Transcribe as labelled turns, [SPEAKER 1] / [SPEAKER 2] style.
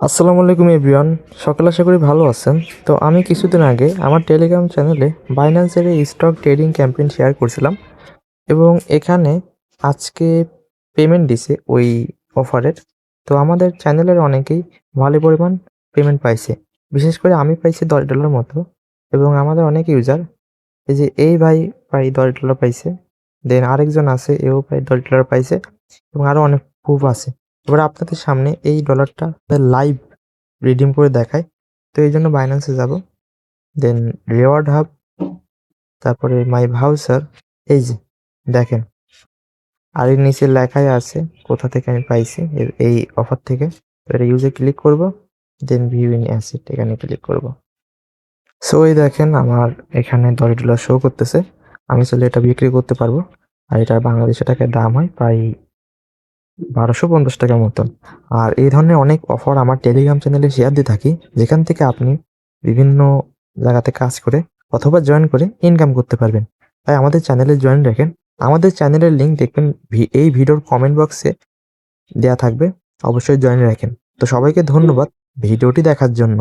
[SPEAKER 1] আসসালামু আলাইকুম এভরিওয়ান। সকালে আশা করি ভালো আছেন। তো আমি কিছুদিন আগে আমার টেলিগ্রাম চ্যানেলে বাইন্যান্সের এই স্টক ট্রেডিং ক্যাম্পেইন শেয়ার করছিলাম এবং এখানে আজকে পেমেন্ট দিছে ওই অফারের। তো আমাদের চ্যানেলের অনেকেই ভালো পরিমাণ পেমেন্ট পাইছে। বিশেষ করে আমি পাইছি $10 মতো এবং আমাদের অনেক ইউজার এই যে এই ভাই $10 পাইছে। দেন আরেকজন আছে এও প্রায় $10 পাইছে এবং আরো অনেক প্রুফ আছে। এবার আপনাদের সামনে এই ডলারটা লাইভ রিডিম করে দেখায়। তো এইজন্য বাইন্যান্সে যাবো। দেন রিওয়ার্ড হাব, তারপরে মাই ভাউচার, এই যে দেখেন। আর এর নিচে লেখাই আছে কোথা থেকে আমি পাইছি এই অফার থেকে। এটা ইউজে ক্লিক করব, দেন ভিউ ইন অ্যাসেট এখানে ক্লিক করব। সো এই দেখেন আমার এখানে $10 শো করতেছে। আমি চাইলে এটা বিক্রি করতে পারবো। আর এটার বাংলাদেশি টাকায় দাম হয় প্রায় ৳1250 মতন। আর এই ধরনের অনেক অফার আমার টেলিগ্রাম চ্যানেলে শেয়ার দিয়ে থাকি, যেখান থেকে আপনি বিভিন্ন জায়গাতে কাজ করে অথবা জয়েন করে ইনকাম করতে পারবেন। তাই আমাদের চ্যানেলে জয়েন রাখেন। আমাদের চ্যানেলের লিঙ্ক দেখবেন এই ভিডিওর কমেন্ট বক্সে দেয়া থাকবে। অবশ্যই জয়েন রাখেন। তো সবাইকে ধন্যবাদ ভিডিওটি দেখার জন্য।